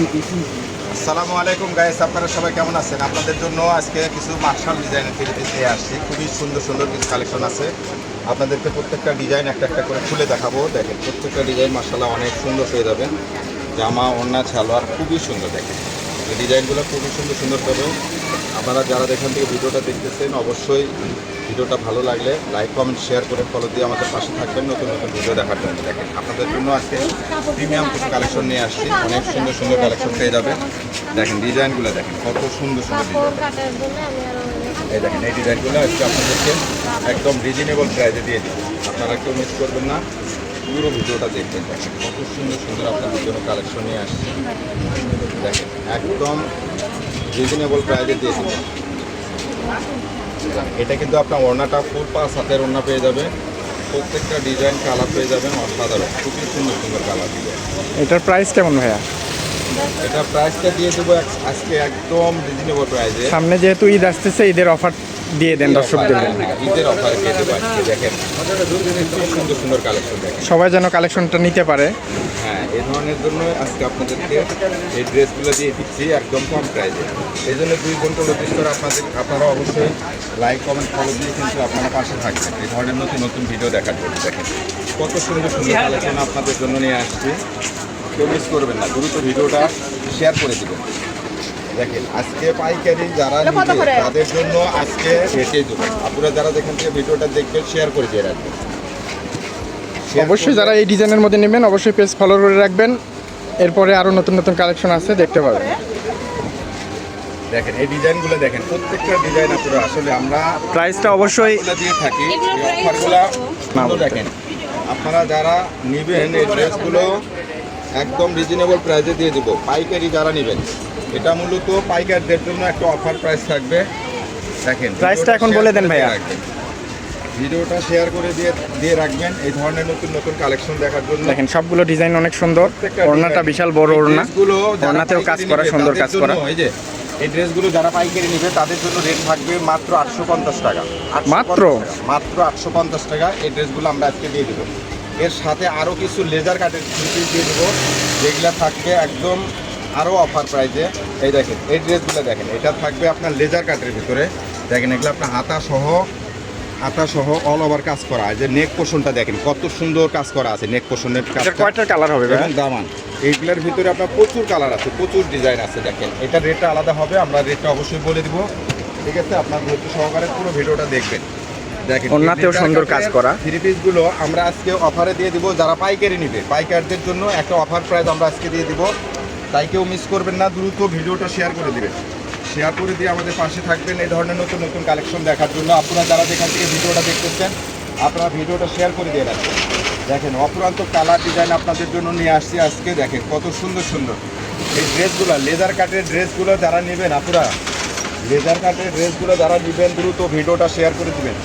আসসালামু আলাইকুম গাইস, আপনারা সবাই কেমন আছেন? আপনাদের জন্য আজকে কিছু মার্শাল ডিজাইনের থ্রি পিস নিয়ে আসছি। খুবই সুন্দর সুন্দর কিছু কালেকশন আছে। আপনাদেরকে প্রত্যেকটা ডিজাইন একটা একটা করে খুলে দেখাবো। দেখেন প্রত্যেকটা ডিজাইন মার্শাল্লাহ অনেক সুন্দর হয়ে যাবে। জামা, ওড়না, সালোয়ার খুবই সুন্দর। দেখেন এই ডিজাইনগুলো খুবই সুন্দর সুন্দর হবে। আপনারা যারা এখান থেকে ভিডিওটা দেখতেছেন অবশ্যই ভিডিওটা ভালো লাগলে লাইক, কমেন্ট, শেয়ার করে ফলো দিয়ে আমাদের পাশে থাকবেন নতুন নতুন ভিডিও দেখার জন্য। দেখেন আপনাদের জন্য আজকে প্রিমিয়াম কিছু কালেকশন নিয়ে আসছি। অনেক সুন্দর সুন্দর কালেকশন পেয়ে যাবেন। দেখেন ডিজাইনগুলো দেখেন কত সুন্দর সুন্দর ডিজাইন। এই দেখেন এই ডিজাইনগুলো আজকে আপনাদেরকে একদম রিজনেবল প্রাইসে দিয়ে দিব। আপনারা কেউ মিস করবেন না, পুরো ভিডিওটা দেখবেন। দেখেন কত সুন্দর সুন্দর আপনাদের জন্য কালেকশন নিয়ে আসছি। দেখেন একদম রিজনেবল প্রাইসে দিয়ে দিব। এটা কিন্তু আপনার ওড়নাটা ফুল পাঁচ হাতের ওড়না পেয়ে যাবে। প্রত্যেকটা ডিজাইন কালার পেয়ে যাবেন অসাধারণ, খুবই সুন্দর সুন্দর কালার ডিজাইন। এটার প্রাইস কেমন ভাইয়া? এটা প্রাইসটা দিয়ে দেবো আজকে একদম রিজনেবল প্রাইসে। সামনে যেহেতু ঈদ আসতেছে, ঈদের অফার দিয়ে দেন দর্শকদের। ঈদের অফার দিয়ে দেবো আজকে। দেখেন খুব সুন্দর সুন্দর কালেকশন দেখেন, সবাই যেন কালেকশনটা নিতে পারে। হ্যাঁ এই ধরনের জন্য আজকে আপনাদেরকে এই ড্রেসগুলো দিয়ে দিচ্ছি একদম কম প্রাইসে। এই জন্য 2 ঘন্টা নোটিস করে আপনারা অবশ্যই লাইক, কমেন্ট, ফলো দিয়ে কিন্তু আপনারা পাশে থাকবেন এই ধরনের নতুন নতুন ভিডিও দেখার জন্য। দেখেন কত সুন্দর সুন্দর কালেকশন আপনাদের জন্য নিয়ে আসছি। কেউ মিস করবেন না, দ্রুত ভিডিওটা শেয়ার করে দেবেন। দেখেন আজকে পাইকারি যারা নিবে তাদের জন্য আজকে রেটে দেবো। আপনারা যারা যেখান থেকে ভিডিওটা দেখবেন শেয়ার করে দিয়ে রাখবেন। অবশ্যই যারা এই ডিজাইনের মধ্যে নেবেন অবশ্যই পেজ ফলো করে রাখবেন। এরপরে আরও নতুন নতুন কালেকশন আছে, দেখতে পাবেন। দেখেন এই ডিজাইনগুলো দেখেন, প্রত্যেকটা ডিজাইন আপনারা আসলে আমরা প্রাইসটা অবশ্যই দিয়ে থাকি। এই অফারগুলো দেখেন আপনারা যারা নেবেন এই ড্রেসগুলো একদম রিজনেবল প্রাইসে দিয়ে দেবো। পাইকারি যারা নেবেন এটা মূলত পাইকারদের জন্য একটা অফার প্রাইস থাকবে। দেখেন প্রাইসটা এখন বলে দেন ভাইয়া। ভিডিওটা শেয়ার করে দিয়ে রাখবেন এই ধরনের নতুন নতুন কালেকশন দেখার জন্য। দেখেন সবগুলো ডিজাইন অনেক সুন্দর। ওড়নাটা বিশাল বড় ওড়না, ওড়নাতেও কাজ করা, সুন্দর কাজ করা। এই যে এই ড্রেসগুলো যারা পাইকারি নেবে তাদের জন্য রেট থাকবে মাত্র 850 টাকা। মাত্র 850 টাকা এই ড্রেসগুলো আমরা আজকে দিয়ে দেবো। এর সাথে আরও কিছু লেজার কাটের পিস দিয়ে দেবো, যেগুলো থাকবে একদম আরও অফার প্রাইসে। এই দেখেন এই ড্রেসগুলো দেখেন, এটা থাকবে আপনার লেজার কাটের ভিতরে। দেখেন এগুলো আপনার হাতা সহ অল ওভার কাজ করা। যে নেক পোর্শনটা দেখেন কত সুন্দর কাজ করা আছে। নেক পোর্শনের কাজ কয়টার কালার হবে এবং দামান, এইগুলোর ভিতরে আপনার প্রচুর কালার আছে, প্রচুর ডিজাইন আছে। দেখেন এটা রেটটা আলাদা হবে, আমরা রেটটা অবশ্যই বলে দিব। ঠিক আছে, আপনার ধৈর্য সহকারে পুরো ভিডিওটা দেখবেন। দেখেন ওড়নাতেও সুন্দর কাজ করা থ্রি পিসগুলো আমরা আজকে অফারে দিয়ে দিব। যারা পাইকারি নেবে পাইকারদের জন্য একটা অফার প্রাইস আমরা আজকে দিয়ে দিব। তাই কেউ মিস করবেন না, দ্রুত ভিডিওটা শেয়ার করে দিবেন। শেয়ার করে দিয়ে আমাদের পাশে থাকবেন এই ধরনের নতুন নতুন কালেকশন দেখার জন্য। আপনারা যারা যেখান থেকে ভিডিওটা দেখতেছেন আপনারা ভিডিওটা শেয়ার করে দিয়ে রাখবেন। দেখেন অপুরান্ত কালার ডিজাইন আপনাদের জন্য নিয়ে আসছি আজকে। দেখেন কত সুন্দর সুন্দর এই ড্রেসগুলো, লেজার কাটের ড্রেসগুলো যারা নেবেন, আপনারা লেজার কাটের ড্রেসগুলো যারা নেবেন দ্রুত ভিডিওটা শেয়ার করে দিবেন।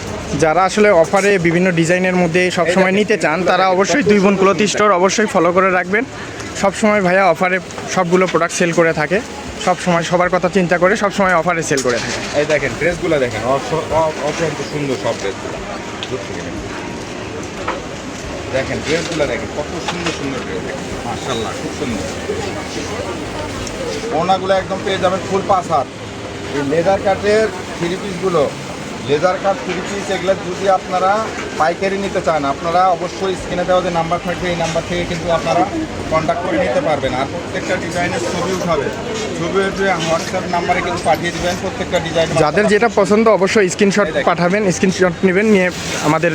যারা আসলে অফারে বিভিন্ন ডিজাইনের মধ্যে সবসময় নিতে চান তারা অবশ্যই 2 বোন ক্লথ স্টোর অবশ্যই ফলো করে রাখবেন। সবসময় ভাইয়া অফারে সবগুলো প্রোডাক্ট সেল করে থাকে, সবসময় সবার কথা চিন্তা করে সবসময় অফারে সেল করে থাকে। এই দেখেন ড্রেসগুলো দেখেন অত্যন্ত সুন্দর সব ড্রেসগুলো। দেখেন ড্রেসগুলো দেখেন কত সুন্দর সুন্দর ড্রেস, দেখেন মাশাআল্লাহ খুব সুন্দর। ওড়নাগুলো একদম পেয়ে যাবেন ফুল 5 হাত। এই লেজার কাটের থ্রি পিসগুলো, লেজার কাট থ্রি পিস এগুলো যদি আপনারা পাইকারি নিতে চান আপনারা অবশ্যই স্ক্রিনে দেওয়া যে নাম্বার থাকবে এই নাম্বার থেকে কিন্তু আপনারা কন্ট্যাক্ট করে নিতে পারবেন। আর প্রত্যেকটা ডিজাইনের ছবি উঠাবে, ছবি উঠে হোয়াটসঅ্যাপ নাম্বারে কিন্তু পাঠিয়ে দেবেন প্রত্যেকটা ডিজাইন। যাদের যেটা পছন্দ অবশ্যই স্ক্রিনশট পাঠাবেন, স্ক্রিনশট নেবেন, নিয়ে আমাদের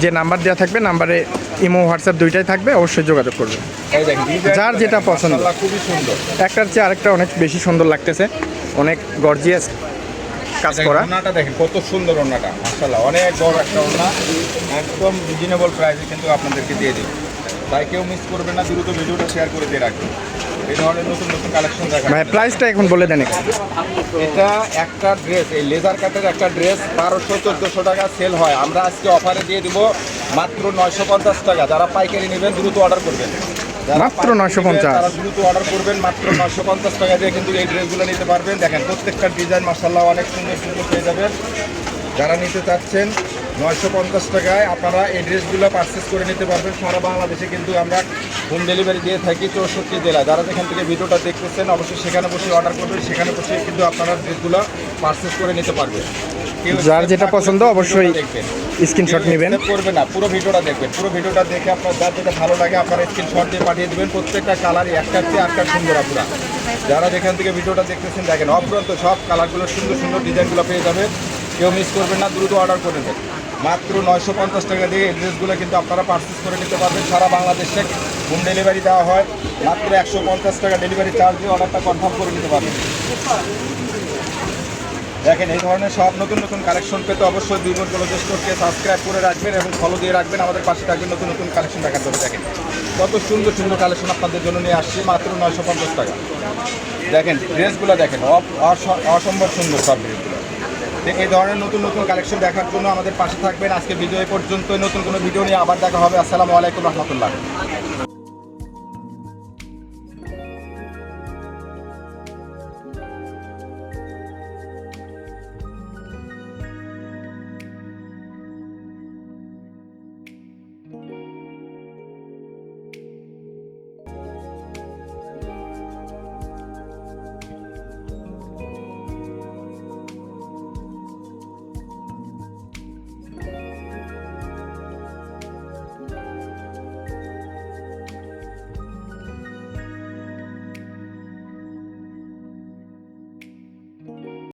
যে নাম্বার দেওয়া থাকবে নাম্বারে ইমো হোয়াটসঅ্যাপ দুইটাই থাকবে, অবশ্যই যোগাযোগ করবেন। যার যেটা পছন্দ। খুবই সুন্দর, একটার চেয়ে আরেকটা অনেক বেশি সুন্দর লাগতেছে, অনেক গর্জিয়াস কাজ করা। ওড়নাটা দেখেন কত সুন্দর, ওড়নাটা মাশাআল্লাহ অনেক বড় একটা ওড়না, একদম রিজনেবল প্রাইসে কিন্তু আপনাদেরকে দিয়ে দিই। তাই কেউ মিস করবেন না, দ্রুত ভিডিওটা শেয়ার করে দিয়ে রাখবেন। এই ধরনের নতুন নতুন কালেকশন দেখা। ভাই প্রাইসটা এখন বলে দেন। এটা একটা ড্রেস, এই লেজার কাটের একটা ড্রেস 1200-1400 টাকা সেল হয়, আমরা আজকে অফারে দিয়ে দিব মাত্র 950 টাকা। যারা পাইকারি নেবেন দ্রুত অর্ডার করবেন, মাত্র 950। তারা দ্রুত অর্ডার করবেন, মাত্র 950 টাকা দিয়ে কিন্তু এই ড্রেসগুলো নিতে পারবেন। দেখেন প্রত্যেকটা ডিজাইন মাশাআল্লাহ অনেক সুন্দর সুন্দর পেয়ে যাবেন। যারা নিতে চাচ্ছেন 950 টাকায় আপনারা এই ড্রেসগুলো পারচেস করে নিতে পারবেন। সারা বাংলাদেশে কিন্তু আমরা হোম ডেলিভারি দিয়ে থাকি 64 জেলায়। যারা যেখান থেকে ভিডিওটা দেখতেছেন অবশ্যই সেখানে বসে অর্ডার করবেন, সেখানে বসে কিন্তু আপনারা ড্রেসগুলো পারচেস করে নিতে পারবেন। কেউ যার যেটা পছন্দ অবশ্যই দেখবেন, স্ক্রিনশট নেবেন। করবে না, পুরো ভিডিওটা দেখবেন। পুরো ভিডিওটা দেখে আপনার যার যেটা ভালো লাগে আপনারা স্ক্রিনশট দিয়ে পাঠিয়ে দেবেন। প্রত্যেকটা কালারই একটার চেয়ে আটটা সুন্দর আপনারা যারা যেখান থেকে ভিডিওটা দেখতেছেন দেখেন অপরন্ত সব কালারগুলো সুন্দর সুন্দর ডিজাইনগুলো পেয়ে যাবেন। কেউ মিস করবেন না, দ্রুত অর্ডার করে দেবেন। মাত্র 950 টাকা দিয়ে এই ড্রেসগুলো কিন্তু আপনারা পারচেস করে নিতে পারবেন। সারা বাংলাদেশে হোম ডেলিভারি দেওয়া হয়। মাত্র 150 টাকা ডেলিভারি চার্জ দিয়ে অর্ডারটা কনফার্ম করে নিতে পারবেন। দেখেন এই ধরনের সব নতুন নতুন কালেকশন পেতে অবশ্যই দুই বোন ক্লোথ স্টোরকে সাবস্ক্রাইব করে রাখবেন এবং ফলো দিয়ে রাখবেন। আমাদের পাশে থাকবেন নতুন নতুন কালেকশন দেখার জন্য। দেখেন কত সুন্দর সুন্দর কালেকশন আপনাদের জন্য নিয়ে আসছি মাত্র 950 টাকা। দেখেন ড্রেসগুলো দেখেন অসম্ভব সুন্দর সব ড্রেসগুলো। এই ধরনের নতুন নতুন কালেকশন দেখার জন্য আমাদের পাশে থাকবেন। আজকে ভিডিও এই পর্যন্ত, নতুন কোনো ভিডিও নিয়ে আবার দেখা হবে। আসসালামু আলাইকুম রহমতুল্লাহ।